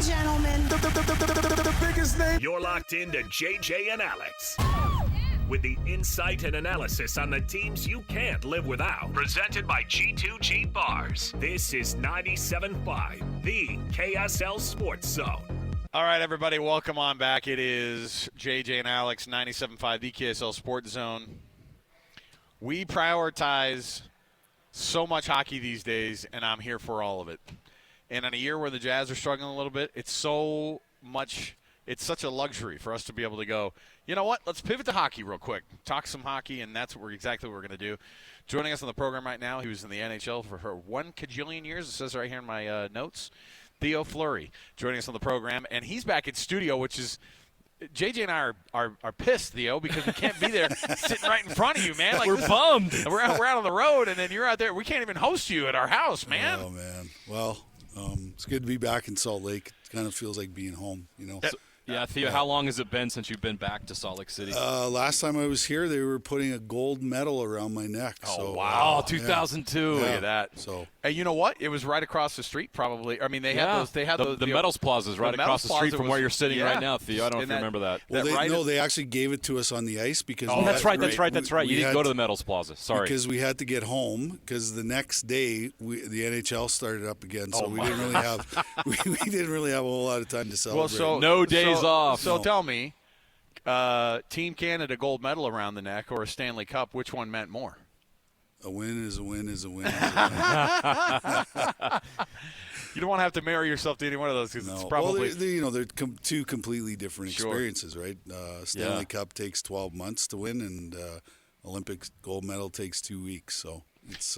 gentlemen, the biggest name. You're locked into JJ and Alex. With the insight and analysis on the teams you can't live without. Presented by G2G Bars. This is 97.5, the KSL Sports Zone. All right, everybody, welcome on back. It is JJ and Alex, 97.5, the KSL Sports Zone. We prioritize so much hockey these days, and I'm here for all of it. And in a year where the Jazz are struggling a little bit, it's such a luxury for us to be able to go, you know what, let's pivot to hockey real quick. Talk some hockey, and that's exactly what we're going to do. Joining us on the program right now, he was in the NHL for her 1 kajillion years. It says right here in my notes. Theo Fleury joining us on the program, and he's back in studio, which is JJ and I are pissed, Theo, because we can't be there sitting right in front of you, man. Like, we're bummed. We're out on the road, and then you're out there. We can't even host you at our house, man. Oh, man. Well, it's good to be back in Salt Lake. It kind of feels like being home, you know. Yeah, Theo, how long has it been since you've been back to Salt Lake City? Last time I was here, they were putting a gold medal around my neck. Oh, so, wow. 2002. Yeah. Look at that. So, and you know what? It was right across the street, probably. I mean, they had those. They had the Metals Plaza is right across the street from where you're sitting right now, Theo. I don't know if you remember that. well, they actually gave it to us on the ice because. Oh, that's right. You didn't go to the Metals Plaza. Sorry. Because we had to get home because the next day the NHL started up again, so we didn't really have we didn't really have a whole lot of time to celebrate. Well, so no days off. So tell me, Team Canada gold medal around the neck or a Stanley Cup, which one meant more? A win is a win is a win. You don't want to have to marry yourself to any one of those because it's probably they're two completely different experiences, right? Stanley Cup takes 12 months to win, and Olympic gold medal takes 2 weeks. So it's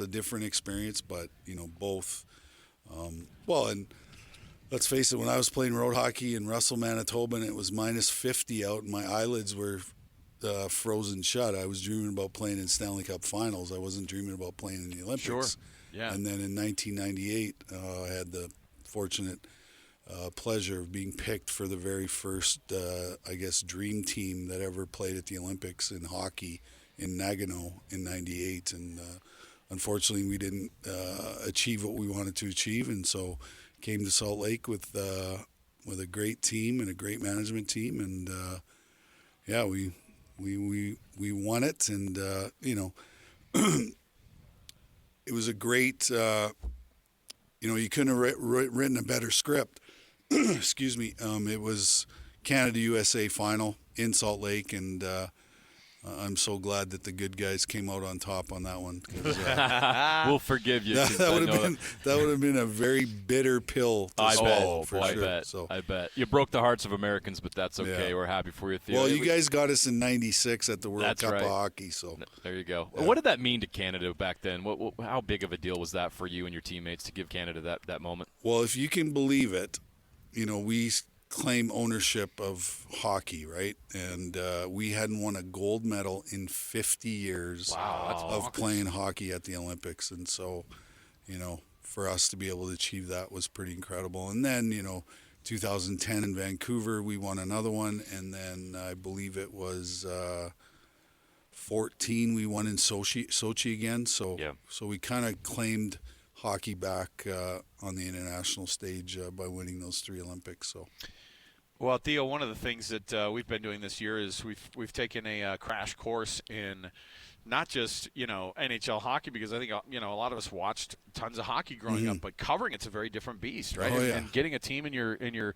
a different experience, but both. And let's face it, when I was playing road hockey in Russell, Manitoba, and it was minus 50 out, and my eyelids were frozen shut. I was dreaming about playing in Stanley Cup finals. I wasn't dreaming about playing in the Olympics. Sure. Yeah. And then in 1998, I had the fortunate pleasure of being picked for the very first, dream team that ever played at the Olympics in hockey in Nagano in 98. And unfortunately, we didn't achieve what we wanted to achieve, and so came to Salt Lake with a great team and a great management team, and we won it, and it was a great. You couldn't have written a better script. Excuse me. It was Canada USA final in Salt Lake, and I'm so glad that the good guys came out on top on that one. We'll forgive you. That would have been a very bitter pill to swallow, for sure. I bet. You broke the hearts of Americans, but that's okay. Yeah. We're happy for you, Theo. Well, you guys got us in '96 at the World Cup of Hockey. So there you go. Yeah. What did that mean to Canada back then? How big of a deal was that for you and your teammates to give Canada that moment? Well, if you can believe it, we claim ownership of hockey, right? And we hadn't won a gold medal in 50 years of playing hockey at the Olympics. And so, for us to be able to achieve that was pretty incredible. And then, 2010 in Vancouver, we won another one. And then I believe it was 14, we won in Sochi again. So we kind of claimed hockey back on the international stage by winning those 3 Olympics. So. Well, Theo, one of the things that we've been doing this year is we've taken a crash course in not just NHL hockey, because I think a lot of us watched tons of hockey growing up, but covering it's a very different beast, right? And getting a team in your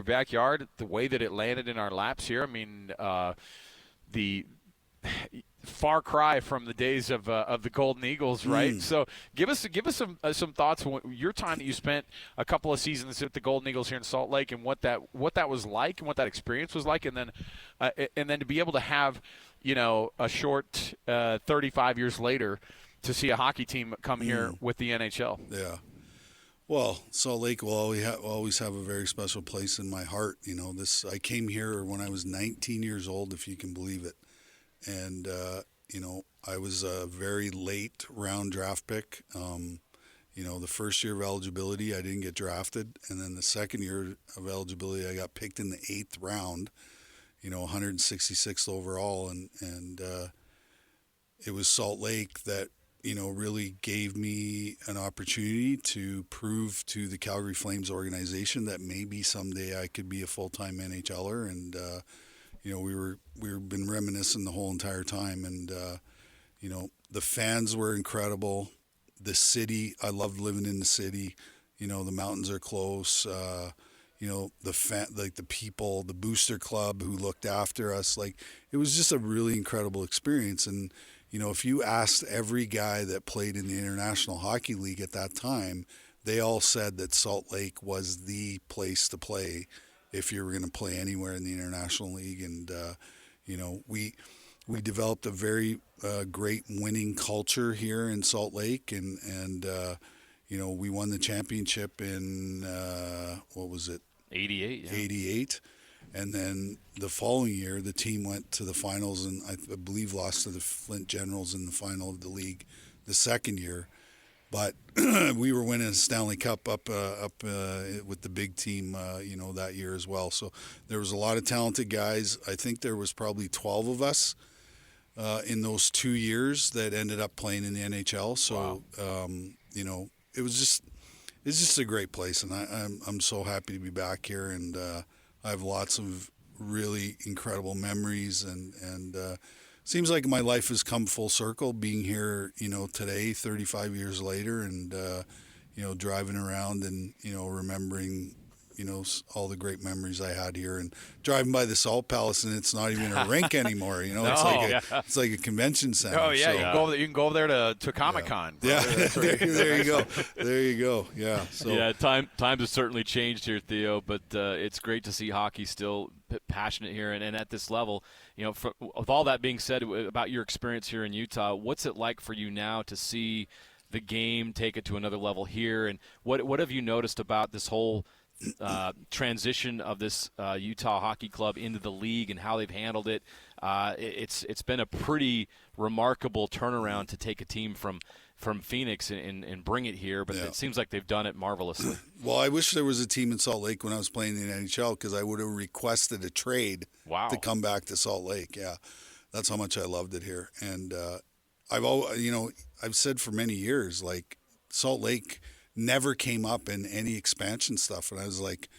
backyard, the way that it landed in our laps here, I mean, the far cry from the days of the Golden Eagles, right? So give us some thoughts on your time that you spent a couple of seasons with the Golden Eagles here in Salt Lake, and what that was like, and what that experience was like, and then to be able to have a short 35 years later to see a hockey team come here with the NHL. Yeah. Well, Salt Lake will always have a very special place in my heart. I came here when I was 19 years old, if you can believe it. And, I was a very late round draft pick. The first year of eligibility, I didn't get drafted. And then the second year of eligibility, I got picked in the 8th round, 166th overall. And it was Salt Lake that, really gave me an opportunity to prove to the Calgary Flames organization that maybe someday I could be a full-time NHLer. And, we've been reminiscing the whole entire time. And, the fans were incredible. The city, I loved living in the city. The mountains are close. The people, the booster club who looked after us. Like, it was just a really incredible experience. And, if you asked every guy that played in the International Hockey League at that time, they all said that Salt Lake was the place to play if you were going to play anywhere in the International League. And, we developed a very great winning culture here in Salt Lake. And we won the championship in, 88, yeah. 88. And then the following year, the team went to the finals and I believe lost to the Flint Generals in the final of the league the second year. But we were winning a Stanley Cup up with the big team, that year as well. So there was a lot of talented guys. I think there was probably 12 of us in those 2 years that ended up playing in the NHL. So, wow. It's just a great place, and I'm so happy to be back here, and I have lots of really incredible memories, and seems like my life has come full circle being here, today, 35 years later, and driving around and remembering all the great memories I had here, and driving by the Salt Palace, and it's not even a rink anymore. It's like a convention center. Oh yeah, so. you can go over there to Comic-Con. Yeah, there you go. There you go. Yeah. So. Yeah, times have certainly changed here, Theo, but it's great to see hockey still passionate here and at this level. With all that being said about your experience here in Utah, what's it like for you now to see the game take it to another level here, and what have you noticed about this whole transition of this Utah Hockey Club into the league and how they've handled it? It's been a pretty remarkable turnaround to take a team from Phoenix and bring it here, but it seems like they've done it marvelously. Well, I wish there was a team in Salt Lake when I was playing in the NHL, because I would have requested a trade to come back to Salt Lake. Yeah, that's how much I loved it here. And I've said for many years, like, Salt Lake never came up in any expansion stuff, and I was like,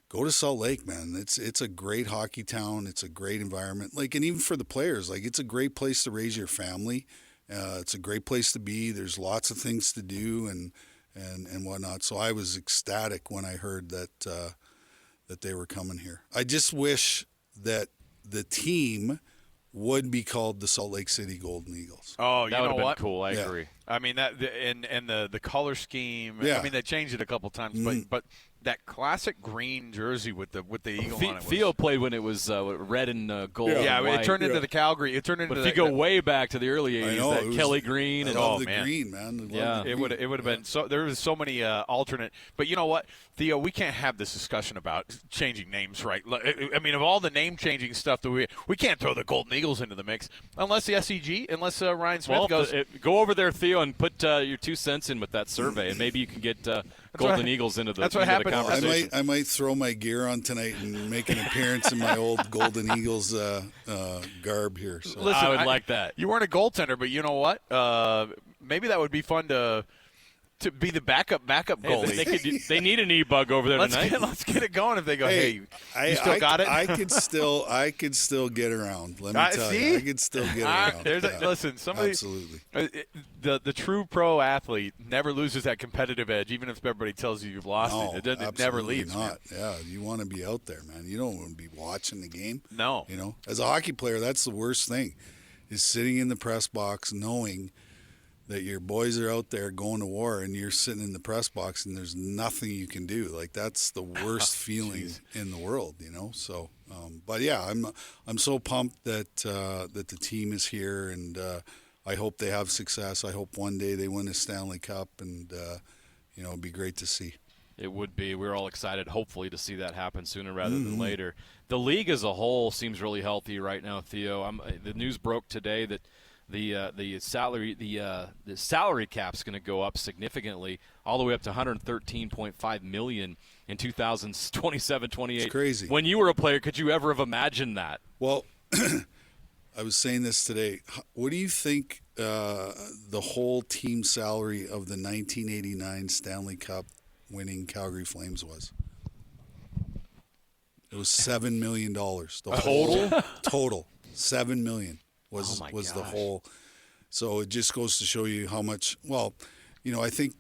go to Salt Lake, man. It's a great hockey town. It's a great environment. Like, and even for the players, like, it's a great place to raise your family. It's a great place to be. There's lots of things to do and whatnot. So I was ecstatic when I heard that they were coming here. I just wish that the team would be called the Salt Lake City Golden Eagles. Oh, you that would know have what? been cool. I agree. I mean that, and the color scheme. Yeah. I mean, they changed it a couple times, but that classic green jersey with the eagle on it. Theo played when it was red and gold. Yeah, and white. it turned into the Calgary. It turned into. But if you go way back to the early '80s, that Kelly green I and love the green, man. Yeah, it would have been so. There was so many alternate. But you know what, Theo, we can't have this discussion about changing names, right? I mean, of all the name changing stuff that we can't throw the Golden Eagles into the mix unless the SEG, unless Ryan Smith goes. Go over there, Theo, and put your 2 cents in with that survey, and maybe you can get Golden Eagles into the conversation. I might throw my gear on tonight and make an appearance in my old Golden Eagles garb here. So. Listen, I would like that. You weren't a goaltender, but you know what? Maybe that would be fun to be the backup goalie. They need an e-bug over there tonight. Let's get it going. If they go, you still got it? I could still get around. Let me tell you, I could still get around. Listen, somebody absolutely. The true pro athlete never loses that competitive edge, even if everybody tells you you've lost it. It never leaves. Not. Yeah, you want to be out there, man. You don't want to be watching the game. No. As a hockey player, that's the worst thing, is sitting in the press box knowing that your boys are out there going to war and you're sitting in the press box and there's nothing you can do. Like, that's the worst feeling in the world, So, but yeah, I'm so pumped that the team is here, and I hope they have success. I hope one day they win a Stanley Cup, and it'd be great to see. It would be. We're all excited, hopefully, to see that happen sooner rather than later. The league as a whole seems really healthy right now, Theo. The news broke today that the salary cap's going to go up significantly, all the way up to $113.5 million in 2027-28. It's crazy. When you were a player, could you ever have imagined that? Well, I was saying this today. What do you think the whole team salary of the 1989 Stanley Cup winning Calgary Flames was? It was $7 million. The total $7 million was the whole. So it just goes to show you how much. Well, I think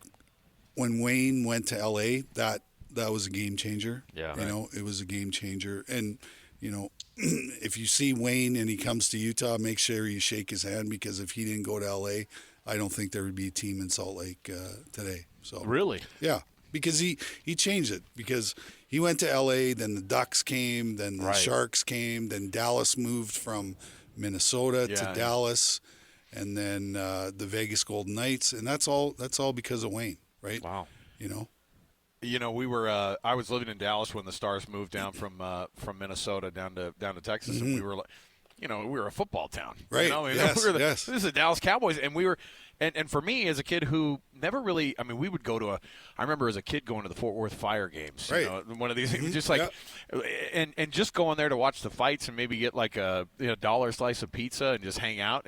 when Wayne went to LA, that was a game changer. Yeah, it was a game changer. And if you see Wayne and he comes to Utah, make sure you shake his hand, because if he didn't go to LA, I don't think there would be a team in Salt Lake today. So really, yeah, because he changed it, because he went to LA, then the Ducks came, then the Sharks came, then Dallas moved from Minnesota to Dallas, and then the Vegas Golden Knights, and that's all because of Wayne, right? Wow. We were. I was living in Dallas when the Stars moved down from Minnesota down to Texas, and we were, we were a football town, right? This is the Dallas Cowboys, and we were, and for me as a kid who never really, we would go to I remember as a kid going to the Fort Worth Fire games, right? One of these things, just like, and just going there to watch the fights and maybe get like a dollar slice of pizza and just hang out.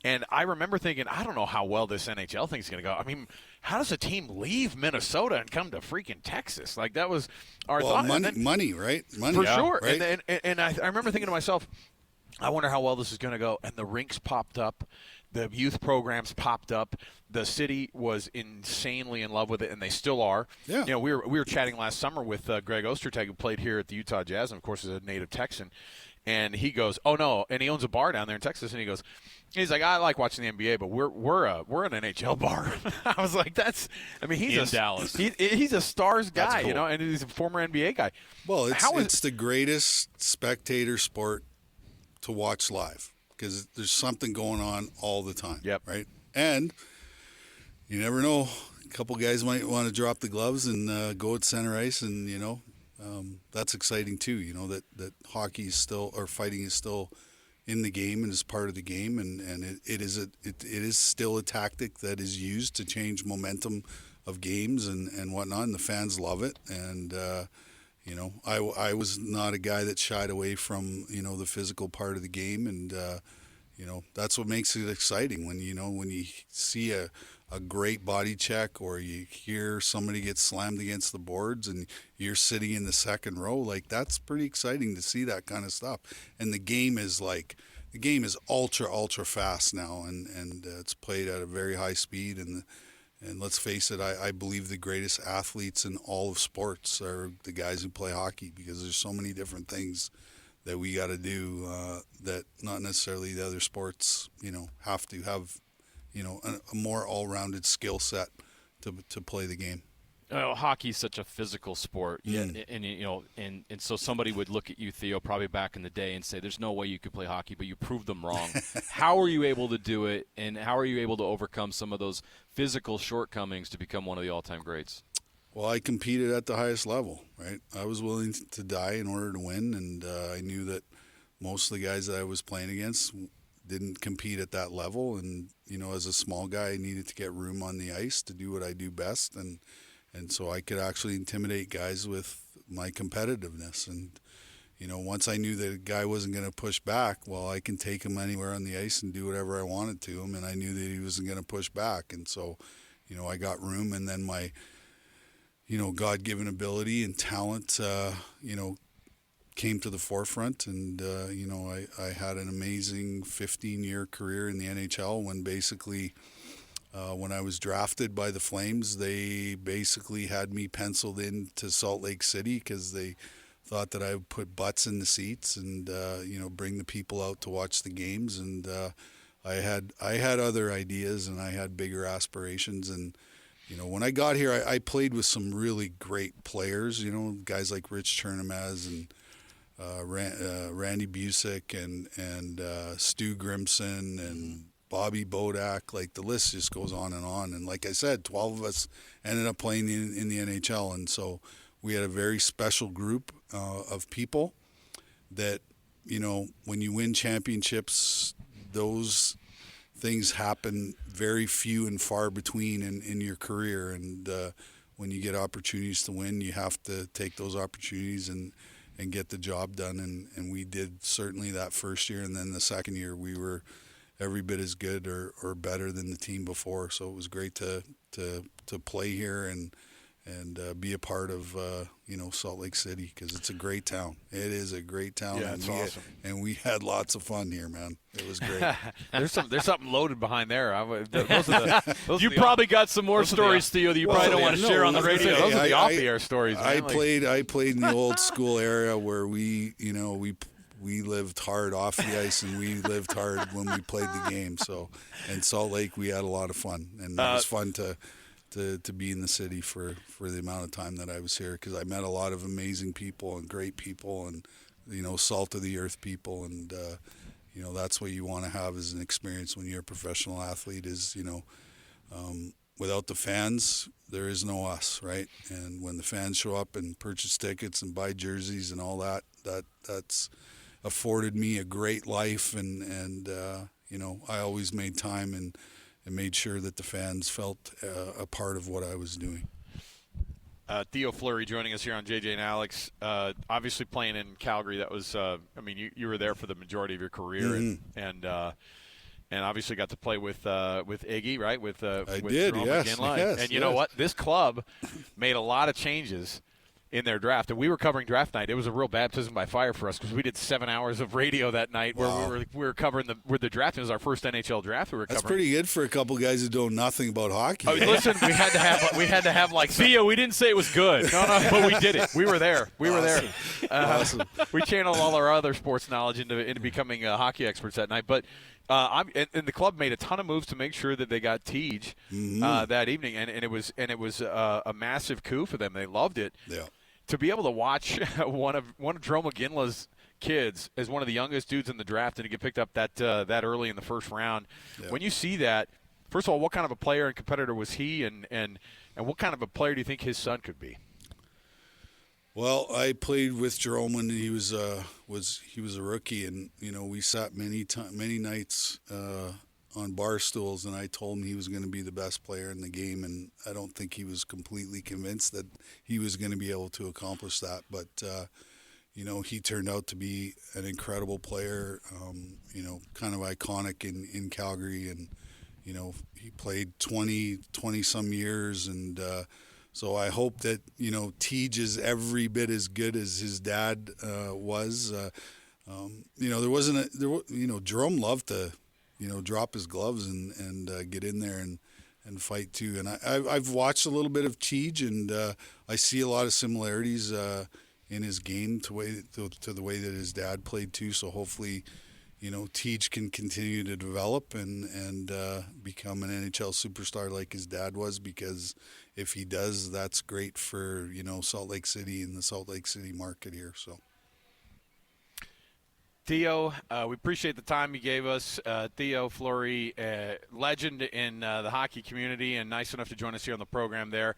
And I remember thinking, I don't know how well this NHL thing's going to go. How does a team leave Minnesota and come to freaking Texas? Like, that was our thought. Money, right? Money. For sure. Right? And I remember thinking to myself, I wonder how well this is going to go. And the rinks popped up. The youth programs popped up. The city was insanely in love with it, and they still are. Yeah. We were chatting last summer with Greg Ostertag, who played here at the Utah Jazz, and, of course, is a native Texan. And he goes, oh, no. And he owns a bar down there in Texas. And he's like, I like watching the NBA, but we're an NHL bar. I was like, he's in Dallas. He's a Stars guy, cool. and he's a former NBA guy. Well, it's the greatest spectator sport to watch live, because there's something going on all the time. Yep. Right? And you never know. A couple guys might want to drop the gloves and go at center ice, and that's exciting too. That hockey is still, or fighting is still in the game and is part of the game, and it is still a tactic that is used to change momentum of games and whatnot, and the fans love it. And I was not a guy that shied away from the physical part of the game, and that's what makes it exciting when you see a great body check, or you hear somebody get slammed against the boards and you're sitting in the second row. Like, that's pretty exciting to see that kind of stuff. And the game is ultra fast now, and it's played at a very high speed. And let's face it, I believe the greatest athletes in all of sports are the guys who play hockey, because there's so many different things that we got to do that not necessarily the other sports have to have a more all-rounded skill set to play the game. Hockey is such a physical sport, and so somebody would look at you, Theo, probably back in the day, and say, "There's no way you could play hockey," but you proved them wrong. How are you able to do it, and how are you able to overcome some of those physical shortcomings to become one of the all-time greats? Well, I competed at the highest level, right? I was willing to die in order to win, and I knew that most of the guys that I was playing against didn't compete at that level, and as a small guy, I needed to get room on the ice to do what I do best, and so I could actually intimidate guys with my competitiveness. And once I knew that a guy wasn't going to push back, well, I can take him anywhere on the ice and do whatever I wanted to him, and I knew that he wasn't going to push back. And so I got room, and then my God-given ability and talent came to the forefront, and I had an amazing 15-year career in the NHL, when basically when I was drafted by the Flames, they basically had me penciled into Salt Lake City, because they thought that I would put butts in the seats and bring the people out to watch the games. And I had other ideas, and I had bigger aspirations. And when I got here, I played with some really great players, guys like Rich Chernomaz and Randy Busick and Stu Grimson and Bobby Bodak. Like, the list just goes on. And like I said, 12 of us ended up playing in the NHL. And so we had a very special group of people that, when you win championships, those things happen very few and far between in your career. And when you get opportunities to win, you have to take those opportunities and get the job done. And we did certainly that first year. And then the second year we were every bit as good or better than the team before. So it was great to play here and be a part of Salt Lake City, because it's a great town. It is a great town. Yeah, it's awesome. And we had lots of fun here, man. It was great. There's something loaded behind there. You probably got some more stories, Theo, that you probably don't want to share on the radio. Those are the off-the-air stories. Man. I played in the old school era where we lived hard off the ice, and we lived hard when we played the game. So in Salt Lake, we had a lot of fun, and it was fun to be in the city for the amount of time that I was here, because I met a lot of amazing people and great people, and salt of the earth people, and that's what you want to have as an experience when you're a professional athlete. Is without the fans, there is no us, right? And when the fans show up and purchase tickets and buy jerseys and all that's afforded me a great life, and I always made time and made sure that the fans felt a part of what I was doing. Theo Fleury joining us here on JJ and Alex. Obviously playing in Calgary, that was you were there for the majority of your career, and obviously got to play with Iggy, right? With did, Jerome yes, McGinley. yes, and you know what? This club made a lot of changes in their draft, and we were covering draft night. It was a real baptism by fire for us, because we did 7 hours of radio that night. Wow. Where we were covering the draft. It was our first NHL draft we were covering. That's pretty good for a couple guys who know nothing about hockey. Oh, listen, we had to have like Theo, we didn't say it was good. No, but we did it. We were there. Awesome. Awesome. We channeled all our other sports knowledge into becoming hockey experts that night. But and the club made a ton of moves to make sure that they got Tej that evening, and it was a massive coup for them. They loved it. Yeah. To be able to watch one of Jerome McGinley's kids as one of the youngest dudes in the draft and to get picked up that early in the first round, when you see that, first of all, what kind of a player and competitor was he, and what kind of a player do you think his son could be? Well, I played with Jerome when he was a rookie, and we sat many nights on bar stools, and I told him he was going to be the best player in the game, and I don't think he was completely convinced that he was going to be able to accomplish that. But he turned out to be an incredible player, kind of iconic in Calgary, and he played 20 some years, and so I hope that Tej is every bit as good as his dad was. Jerome loved to drop his gloves and get in there and fight too. And I've watched a little bit of Tej, and I see a lot of similarities in his game to the way that his dad played too. So hopefully, Tej can continue to develop and become an NHL superstar like his dad was, because if he does, that's great for Salt Lake City and the Salt Lake City market here. So. Theo, we appreciate the time you gave us. Theo Fleury, legend in the hockey community, and nice enough to join us here on the program there.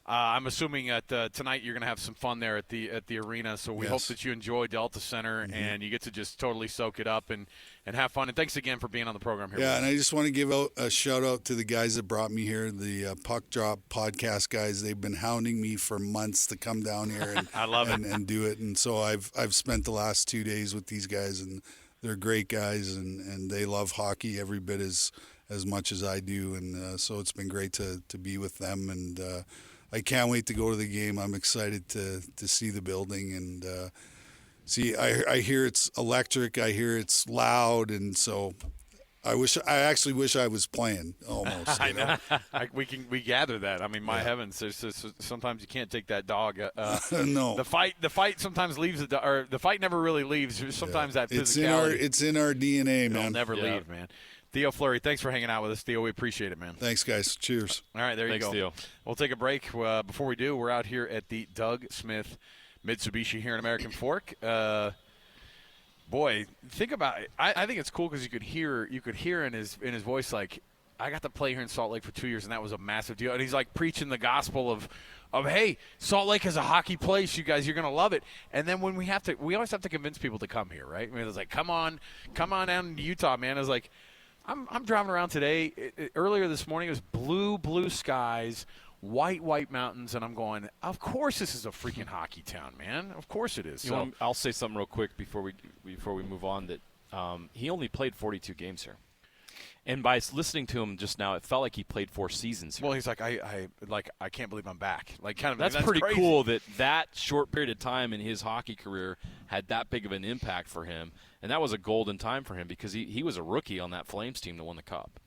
I'm assuming that tonight you're going to have some fun there at the arena, so we hope that you enjoy Delta Center and you get to just totally soak it up and have fun. And thanks again for being on the program here. Yeah, and I just want to give a shout-out to the guys that brought me here, the Puck Drop podcast guys. They've been hounding me for months to come down here and I love it. And do it. And so I've spent the last 2 days with these guys, and they're great guys, and they love hockey every bit as much as I do. And so it's been great to be with them, and I can't wait to go to the game. I'm excited to see the building and see. I hear it's electric. I hear it's loud, and so I actually wish I was playing almost. I know. We gather that. I mean, my heavens, sometimes you can't take that dog. No. The fight sometimes leaves or the fight never really leaves. Sometimes that physicality. It's in our DNA, man. It'll never leave, man. Theo Fleury, thanks for hanging out with us, Theo. We appreciate it, man. Thanks, guys. Cheers. All right, there you go. Thanks, Theo. We'll take a break. Before we do, we're out here at the Doug Smith Mitsubishi here in American Fork. Boy, think about it. I think it's cool because you could hear in his voice, like, I got to play here in Salt Lake for 2 years, and that was a massive deal. And he's like preaching the gospel of hey, Salt Lake is a hockey place, you guys, you're gonna love it. And then when we always have to convince people to come here, right? I mean, it's like, come on down to Utah, man. It's like, I'm driving around today. Earlier this morning, it was blue skies, white mountains, and I'm going, of course this is a freaking hockey town, man. Of course it is. So I'll say something real quick before we move on that he only played 42 games here. And by listening to him just now, it felt like he played 4 seasons here. Well, he's like, I can't believe I'm back. Like, kind of. That's pretty crazy. cool that short period of time in his hockey career had that big of an impact for him. And that was a golden time for him because he was a rookie on that Flames team that won the Cup.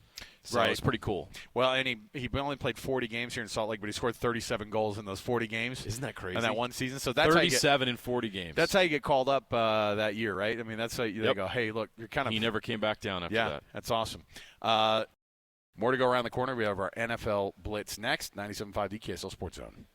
So right. It's pretty cool. Well, and he only played 40 games here in Salt Lake, but he scored 37 goals in those 40 games. Isn't that crazy? In that one season. So that's 37 in 40 games. That's how you get called up that year, right? I mean, that's how they go, hey, look, you're kind of. He never came back down after that. Yeah, that's awesome. More to go around the corner. We have our NFL Blitz next. 97.5 the KSL Sports Zone.